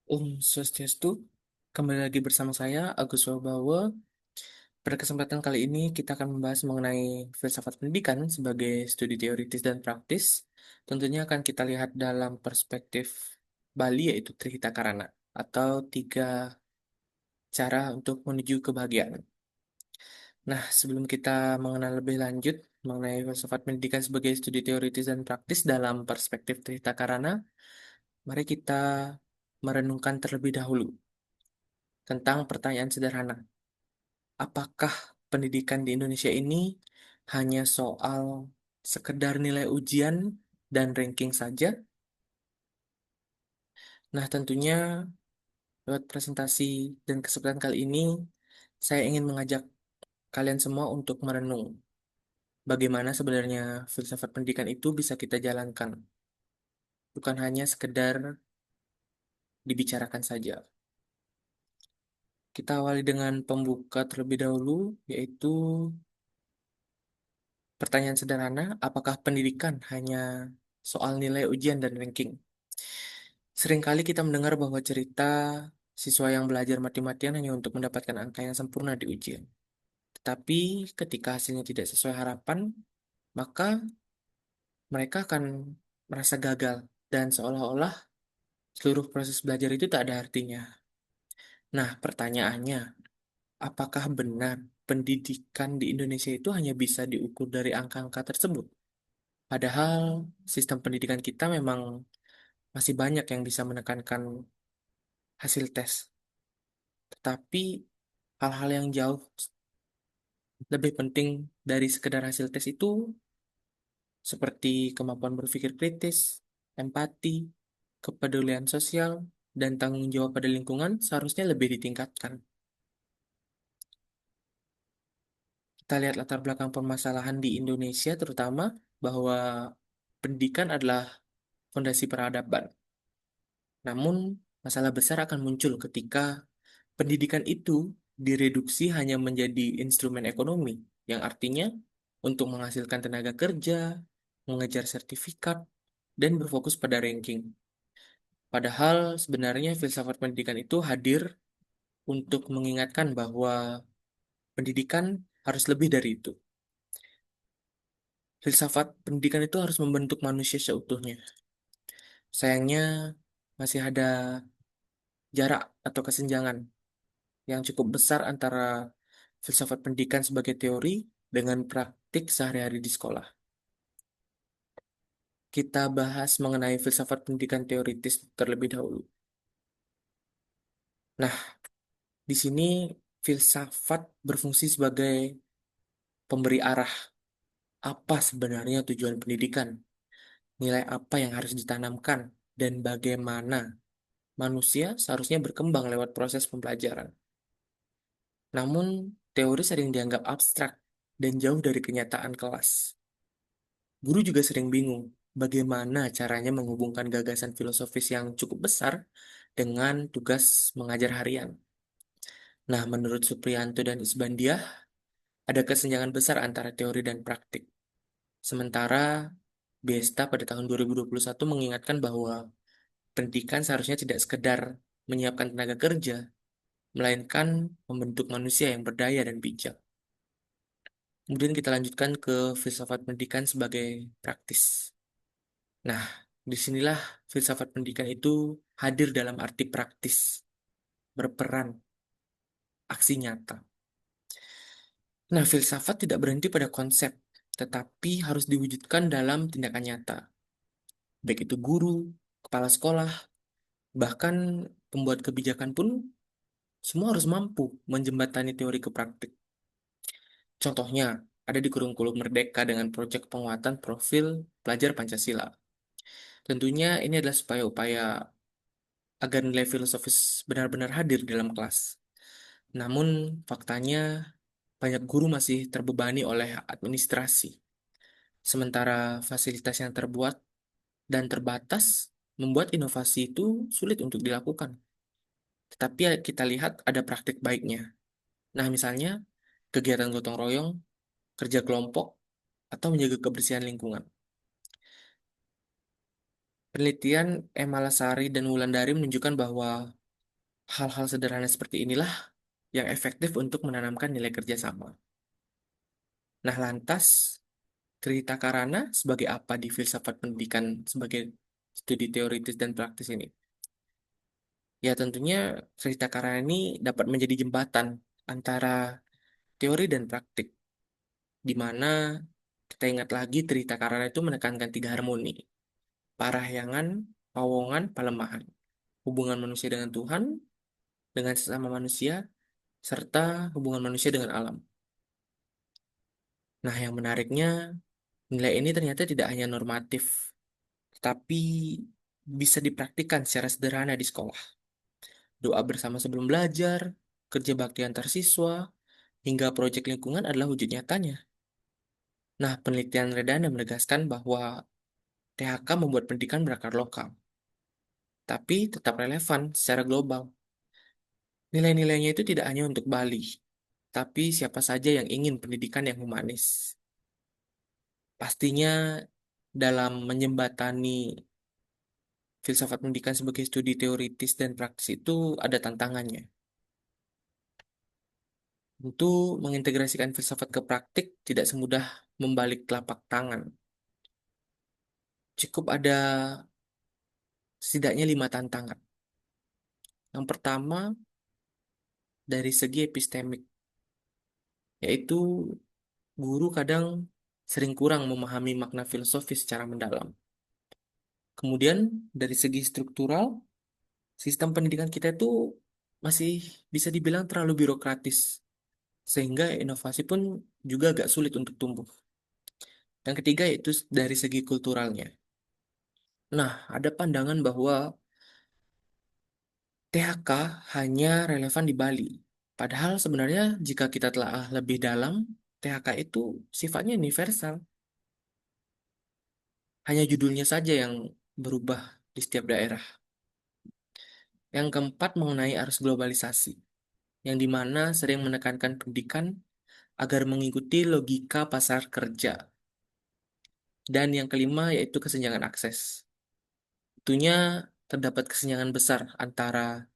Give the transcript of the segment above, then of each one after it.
Swastiastu, kembali lagi bersama saya Agus Wabawa. Pada kesempatan kali ini kita akan membahas mengenai filsafat pendidikan sebagai studi teoritis dan praktis. Tentunya akan kita lihat dalam perspektif Bali yaitu Trihita Karana atau tiga cara untuk menuju kebahagiaan. Nah, sebelum kita mengenal lebih lanjut mengenai filsafat pendidikan sebagai studi teoritis dan praktis dalam perspektif Trihita Karana, mari kita merenungkan terlebih dahulu tentang pertanyaan sederhana. Apakah pendidikan di Indonesia ini hanya soal sekedar nilai ujian dan ranking saja? Nah, tentunya lewat presentasi dan kesempatan kali ini, saya ingin mengajak kalian semua untuk merenung bagaimana sebenarnya filsafat pendidikan itu bisa kita jalankan, bukan hanya sekedar dibicarakan saja. Kita awali dengan pembuka terlebih dahulu, yaitu pertanyaan sederhana, apakah pendidikan hanya soal nilai ujian dan ranking? Seringkali kita mendengar bahwa cerita siswa yang belajar mati-matian hanya untuk mendapatkan angka yang sempurna di ujian. Tetapi ketika hasilnya tidak sesuai harapan, maka mereka akan merasa gagal dan seolah-olah seluruh proses belajar itu tak ada artinya. Nah, pertanyaannya, apakah benar pendidikan di Indonesia itu hanya bisa diukur dari angka-angka tersebut? Padahal sistem pendidikan kita memang masih banyak yang bisa menekankan hasil tes. Tetapi hal-hal yang jauh lebih penting dari sekedar hasil tes itu seperti kemampuan berpikir kritis, empati, kepedulian sosial, dan tanggung jawab pada lingkungan seharusnya lebih ditingkatkan. Kita lihat latar belakang permasalahan di Indonesia terutama bahwa pendidikan adalah fondasi peradaban. Namun, masalah besar akan muncul ketika pendidikan itu direduksi hanya menjadi instrumen ekonomi, yang artinya untuk menghasilkan tenaga kerja, mengejar sertifikat, dan berfokus pada ranking. Padahal sebenarnya filsafat pendidikan itu hadir untuk mengingatkan bahwa pendidikan harus lebih dari itu. Filsafat pendidikan itu harus membentuk manusia seutuhnya. Sayangnya masih ada jarak atau kesenjangan yang cukup besar antara filsafat pendidikan sebagai teori dengan praktik sehari-hari di sekolah. Kita bahas mengenai filsafat pendidikan teoritis terlebih dahulu. Nah, di sini filsafat berfungsi sebagai pemberi arah apa sebenarnya tujuan pendidikan, nilai apa yang harus ditanamkan, dan bagaimana manusia seharusnya berkembang lewat proses pembelajaran. Namun, teori sering dianggap abstrak dan jauh dari kenyataan kelas. Guru juga sering bingung bagaimana caranya menghubungkan gagasan filosofis yang cukup besar dengan tugas mengajar harian. Nah, menurut Supriyanto dan Isbandiah, ada kesenjangan besar antara teori dan praktik. Sementara Besta pada tahun 2021 mengingatkan bahwa pendidikan seharusnya tidak sekedar menyiapkan tenaga kerja, melainkan membentuk manusia yang berdaya dan bijak. Kemudian kita lanjutkan ke filsafat pendidikan sebagai praktis. Nah, disinilah filsafat pendidikan itu hadir dalam arti praktis, berperan, aksi nyata. Nah, filsafat tidak berhenti pada konsep, tetapi harus diwujudkan dalam tindakan nyata. Baik itu guru, kepala sekolah, bahkan pembuat kebijakan pun semua harus mampu menjembatani teori ke praktik. Contohnya, ada di kurikulum Merdeka dengan proyek penguatan profil pelajar Pancasila. Tentunya ini adalah supaya upaya agar nilai filosofis benar-benar hadir dalam kelas. Namun, faktanya banyak guru masih terbebani oleh administrasi. Sementara fasilitas yang terbuat dan terbatas membuat inovasi itu sulit untuk dilakukan. Tetapi ya kita lihat ada praktik baiknya. Nah, misalnya kegiatan gotong royong, kerja kelompok, atau menjaga kebersihan lingkungan. Penelitian Emma Lasari dan Wulandari menunjukkan bahwa hal-hal sederhana seperti inilah yang efektif untuk menanamkan nilai kerjasama. Nah, lantas, cerita Karana sebagai apa di filsafat pendidikan sebagai studi teoritis dan praktis ini? Ya, tentunya cerita Karana ini dapat menjadi jembatan antara teori dan praktik, di mana kita ingat lagi cerita Karana itu menekankan tiga harmoni, parahyangan, pawongan, palemahan, hubungan manusia dengan Tuhan, dengan sesama manusia, serta hubungan manusia dengan alam. Nah, yang menariknya, nilai ini ternyata tidak hanya normatif, tapi bisa dipraktikkan secara sederhana di sekolah. Doa bersama sebelum belajar, kerja bakti antar siswa, hingga proyek lingkungan adalah wujud nyatanya. Nah, penelitian Redana menegaskan bahwa THK membuat pendidikan berakar lokal, tapi tetap relevan secara global. Nilai-nilainya itu tidak hanya untuk Bali, tapi siapa saja yang ingin pendidikan yang humanis. Pastinya dalam menjembatani filsafat pendidikan sebagai studi teoritis dan praktis itu ada tantangannya. Tentu mengintegrasikan filsafat ke praktik tidak semudah membalik telapak tangan. Cukup ada setidaknya 5 tantangan. Yang pertama dari segi epistemik, yaitu guru kadang sering kurang memahami makna filosofis secara mendalam. Kemudian dari segi struktural, sistem pendidikan kita itu masih bisa dibilang terlalu birokratis, sehingga inovasi pun juga agak sulit untuk tumbuh. Yang ketiga yaitu dari segi kulturalnya. Nah, ada pandangan bahwa THK hanya relevan di Bali. Padahal sebenarnya jika kita telah lebih dalam, THK itu sifatnya universal. Hanya judulnya saja yang berubah di setiap daerah. Yang keempat mengenai arus globalisasi, yang dimana sering menekankan pendidikan agar mengikuti logika pasar kerja. Dan yang kelima yaitu kesenjangan akses. Tentunya terdapat kesenjangan besar antara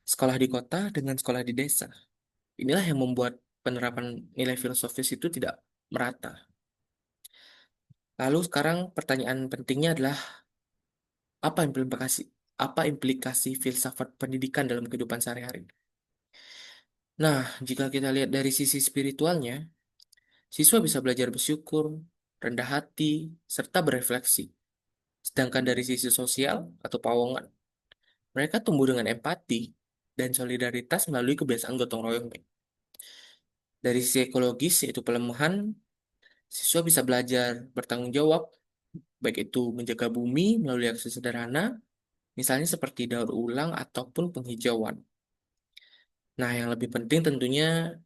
sekolah di kota dengan sekolah di desa. Inilah yang membuat penerapan nilai filosofis itu tidak merata. Lalu sekarang pertanyaan pentingnya adalah apa implikasi filsafat pendidikan dalam kehidupan sehari-hari? Nah, jika kita lihat dari sisi spiritualnya, siswa bisa belajar bersyukur, rendah hati, serta berefleksi. Sedangkan dari sisi sosial atau pawongan, mereka tumbuh dengan empati dan solidaritas melalui kebiasaan gotong royong. Dari sisi ekologis, yaitu pelemahan, siswa bisa belajar bertanggung jawab, baik itu menjaga bumi melalui aksi sederhana, misalnya seperti daur ulang ataupun penghijauan. Nah, yang lebih penting tentunya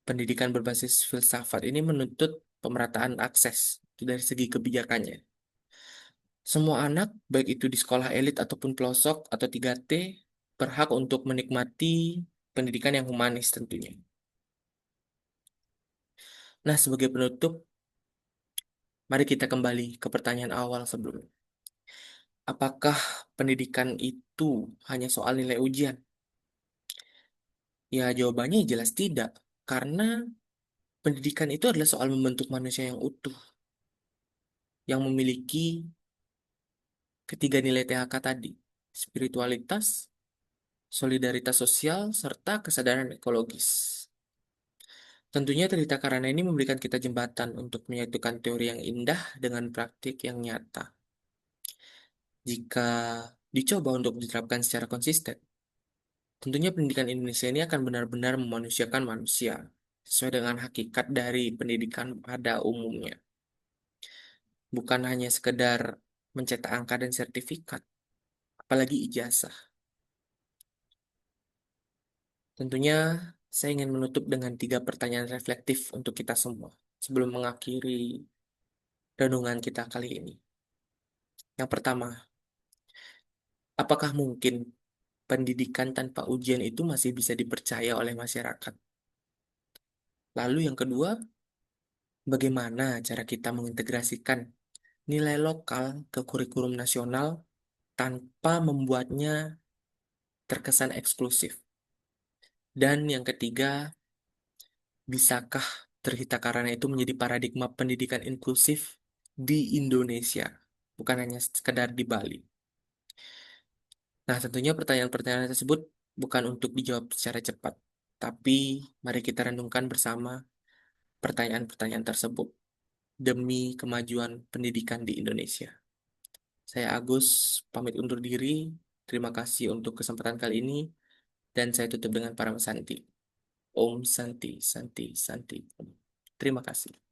pendidikan berbasis filsafat ini menuntut pemerataan akses dari segi kebijakannya. Semua anak, baik itu di sekolah elit ataupun pelosok atau 3T, berhak untuk menikmati pendidikan yang humanis tentunya. Nah, sebagai penutup, mari kita kembali ke pertanyaan awal sebelumnya. Apakah pendidikan itu hanya soal nilai ujian? Ya, jawabannya jelas tidak. Karena pendidikan itu adalah soal membentuk manusia yang utuh, yang memiliki ketiga nilai THK tadi, spiritualitas, solidaritas sosial, serta kesadaran ekologis. Tentunya cerita karena ini memberikan kita jembatan untuk menyatukan teori yang indah dengan praktik yang nyata. Jika dicoba untuk diterapkan secara konsisten, tentunya pendidikan Indonesia ini akan benar-benar memanusiakan manusia sesuai dengan hakikat dari pendidikan pada umumnya. Bukan hanya sekedar mencetak angka dan sertifikat, apalagi ijazah. Tentunya saya ingin menutup dengan 3 pertanyaan reflektif untuk kita semua sebelum mengakhiri renungan kita kali ini. Yang pertama, apakah mungkin pendidikan tanpa ujian itu masih bisa dipercaya oleh masyarakat? Lalu yang kedua, bagaimana cara kita mengintegrasikan nilai lokal ke kurikulum nasional tanpa membuatnya terkesan eksklusif. Dan yang ketiga, bisakah Trihita Karana itu menjadi paradigma pendidikan inklusif di Indonesia, bukan hanya sekedar di Bali? Nah, tentunya pertanyaan-pertanyaan tersebut bukan untuk dijawab secara cepat, tapi mari kita renungkan bersama pertanyaan-pertanyaan tersebut demi kemajuan pendidikan di Indonesia. Saya Agus, pamit undur diri. Terima kasih untuk kesempatan kali ini, dan saya tutup dengan para Santi. Om Santi, Santi, Santi. Terima kasih.